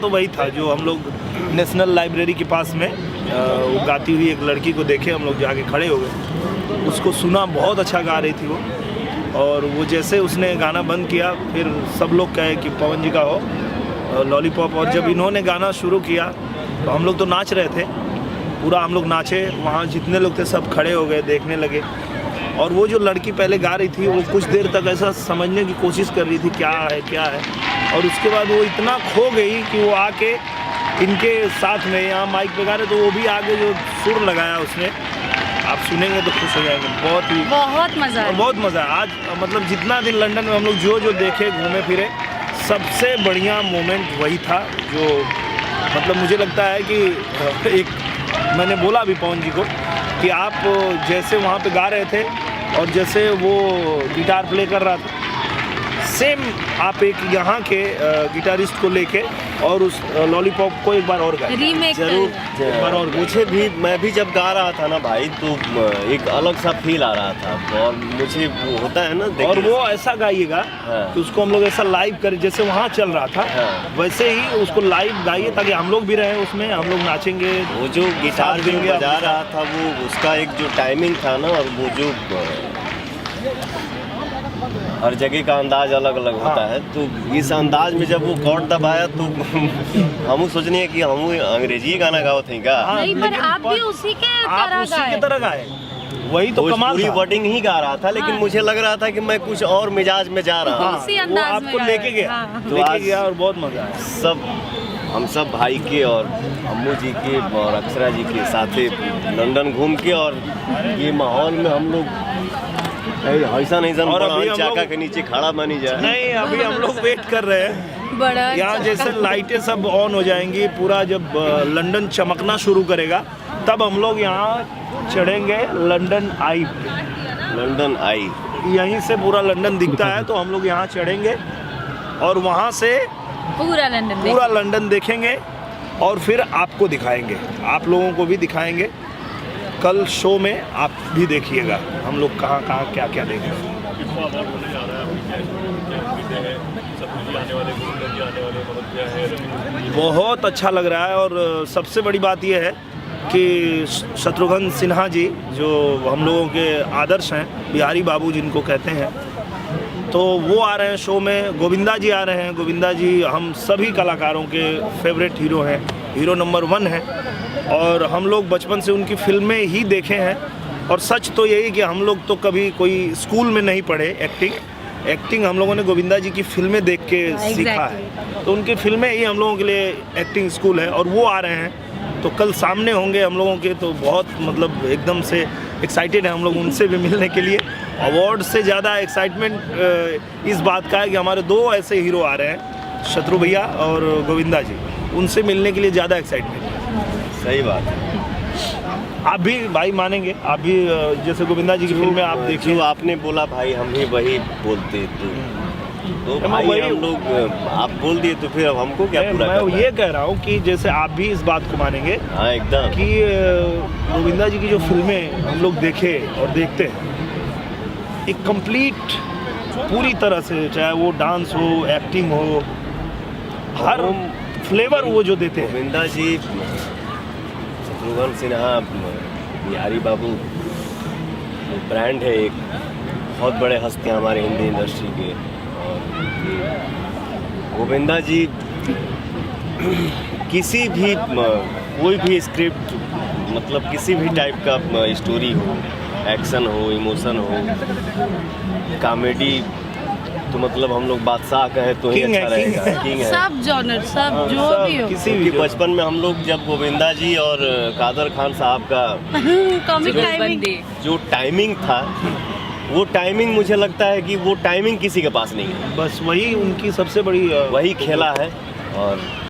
तो वही था जो हम लोग नेशनल लाइब्रेरी के पास में वो गाती हुई एक लड़की को देखे, हम लोग जाके खड़े हो गए, उसको सुना, बहुत अच्छा गा रही थी वो। और वो जैसे उसने गाना बंद किया, फिर सब लोग कहे कि पवन जी का हो लॉलीपॉप। और जब इन्होंने गाना शुरू किया तो हम लोग तो नाच रहे थे, पूरा हम लोग नाचे, वहाँ जितने लोग थे सब खड़े हो गए, देखने लगे। और वो जो लड़की पहले गा रही थी वो कुछ देर तक ऐसा समझने की कोशिश कर रही थी क्या है क्या है, और उसके बाद वो इतना खो गई कि वो आके इनके साथ में यहाँ माइक पे गा रहे तो वो भी आगे जो सुर लगाया उसने, आप सुनेंगे तो खुश हो जाएंगे। बहुत मज़ा है, बहुत मज़ा है। आज मतलब जितना दिन लंदन में हम लोग जो देखे घूमे फिरे, सबसे बढ़िया मोमेंट वही था जो मतलब मुझे लगता है कि एक मैंने बोला अभी पवन जी को कि आप जैसे वहाँ पे गा रहे थे और जैसे वो गिटार प्ले कर रहा था, सेम आप एक यहाँ के गिटारिस्ट को लेके और उस लॉलीपॉप को एक बार और गाएं, रीमेक जरूर एक बार और। मुझे भी, मैं भी जब गा रहा था ना भाई, तो एक अलग सा फील आ रहा था। और मुझे होता है ना, और वो ऐसा गाइएगा कि उसको हम लोग ऐसा लाइव करें जैसे वहाँ चल रहा था, वैसे ही उसको लाइव गाइए ताकि हम लोग भी रहें उसमें, हम लोग नाचेंगे। वो जो गिटार जो बजा रहा था वो उसका एक जो टाइमिंग था ना, और वो जो हर जगह का अंदाज अलग अलग होता है, तो इस अंदाज में जब वो कॉर्ड दबाया तो हम सोचने कि हम अंग्रेजी गाना गाओ थे क्या? नहीं, पर आप भी उसी के तरह गाए, वही तो कमाल पूरी था। वर्डिंग ही गा रहा था, लेकिन मुझे लग रहा था कि मैं कुछ और मिजाज में जा रहा हूँ। उसी अंदाज में आपको लेके गया, लेके गया और बहुत मजा आया। हम सब भाई के और अम्मू जी के और अक्षरा जी के साथ लंदन घूम के, और ये माहौल में हम लोग ऐसा नहीं सन और अभी चाका के नीचे खड़ा बनी जाए। नहीं, अभी हम लोग वेट कर रहे हैं बड़ा यहाँ जैसे लाइटें सब ऑन हो जाएंगी, पूरा जब लंदन चमकना शुरू करेगा तब हम लोग यहाँ चढ़ेंगे लंदन आई। लंदन आई यहीं से पूरा लंदन दिखता है, तो हम लोग यहाँ चढ़ेंगे और वहाँ से पूरा लंदन देखेंगे और फिर आपको दिखाएंगे, आप लोगों को भी दिखाएंगे। कल शो में आप भी देखिएगा हम लोग कहाँ कहाँ क्या क्या देख रहे हैं। बहुत अच्छा लग रहा है। और सबसे बड़ी बात यह है कि शत्रुघ्न सिन्हा जी जो हम लोगों के आदर्श हैं, बिहारी बाबू जिनको कहते हैं, तो वो आ रहे हैं शो में। गोविंदा जी आ रहे हैं। गोविंदा जी हम सभी कलाकारों के फेवरेट हीरो हैं, हीरो नंबर 1 हैं, और हम लोग बचपन से उनकी फिल्में ही देखे हैं। और सच तो यही कि हम लोग तो कभी कोई स्कूल में नहीं पढ़े एक्टिंग हम लोगों ने गोविंदा जी की फिल्में देख के सीखा है, तो उनकी फिल्में ही हम लोगों के लिए एक्टिंग स्कूल है। और वो आ रहे हैं तो कल सामने होंगे हम लोगों के, तो बहुत मतलब एकदम से एक्साइटेड है हम लोग उनसे भी मिलने के लिए। अवार्ड से ज़्यादा एक्साइटमेंट इस बात का है कि हमारे 2 ऐसे हीरो आ रहे हैं, शत्रु भैया और गोविंदा जी, उनसे मिलने के लिए ज़्यादा एक्साइटमेंट है। सही बात है। आप भी भाई मानेंगे, आप भी जैसे गोविंदा जी की फिल्में आप देखिए। जो आपने बोला भाई, हम भी वही बोलते तो भाई हम लोग, आप बोल दिए तो फिर अब हमको क्या पूरा करना है? मैं ये कह रहा हूँ कि जैसे आप भी इस बात को मानेंगे, हाँ एकदम, कि गोविंदा जी की जो फिल्में हम लोग देखे और देखते हैं, एक कंप्लीट पूरी तरह से, चाहे वो डांस हो, एक्टिंग हो, हर फ्लेवर वो जो देते हैं। गोविंदा जी, शत्रुघ्न सिन्हा, बिहारी बाबू ब्रांड है, एक बहुत बड़े हस्तियाँ हमारे हिंदी इंडस्ट्री के। और गोविंदा जी किसी भी कोई भी स्क्रिप्ट, मतलब किसी भी टाइप का स्टोरी हो, एक्शन हो, इमोशन हो, कॉमेडी, तो मतलब हम लोग बादशाह कहें तो ही अच्छा रहेगा। किंग है, सब जॉनर, सब जो भी हो। किसी भी बचपन में हम लोग जब गोविंदा जी और कादर खान साहब का कॉमिक टाइमिंग, जो टाइमिंग था, वो टाइमिंग मुझे लगता है कि वो टाइमिंग किसी के पास नहीं है, बस वही उनकी सबसे बड़ी वही खेला है। और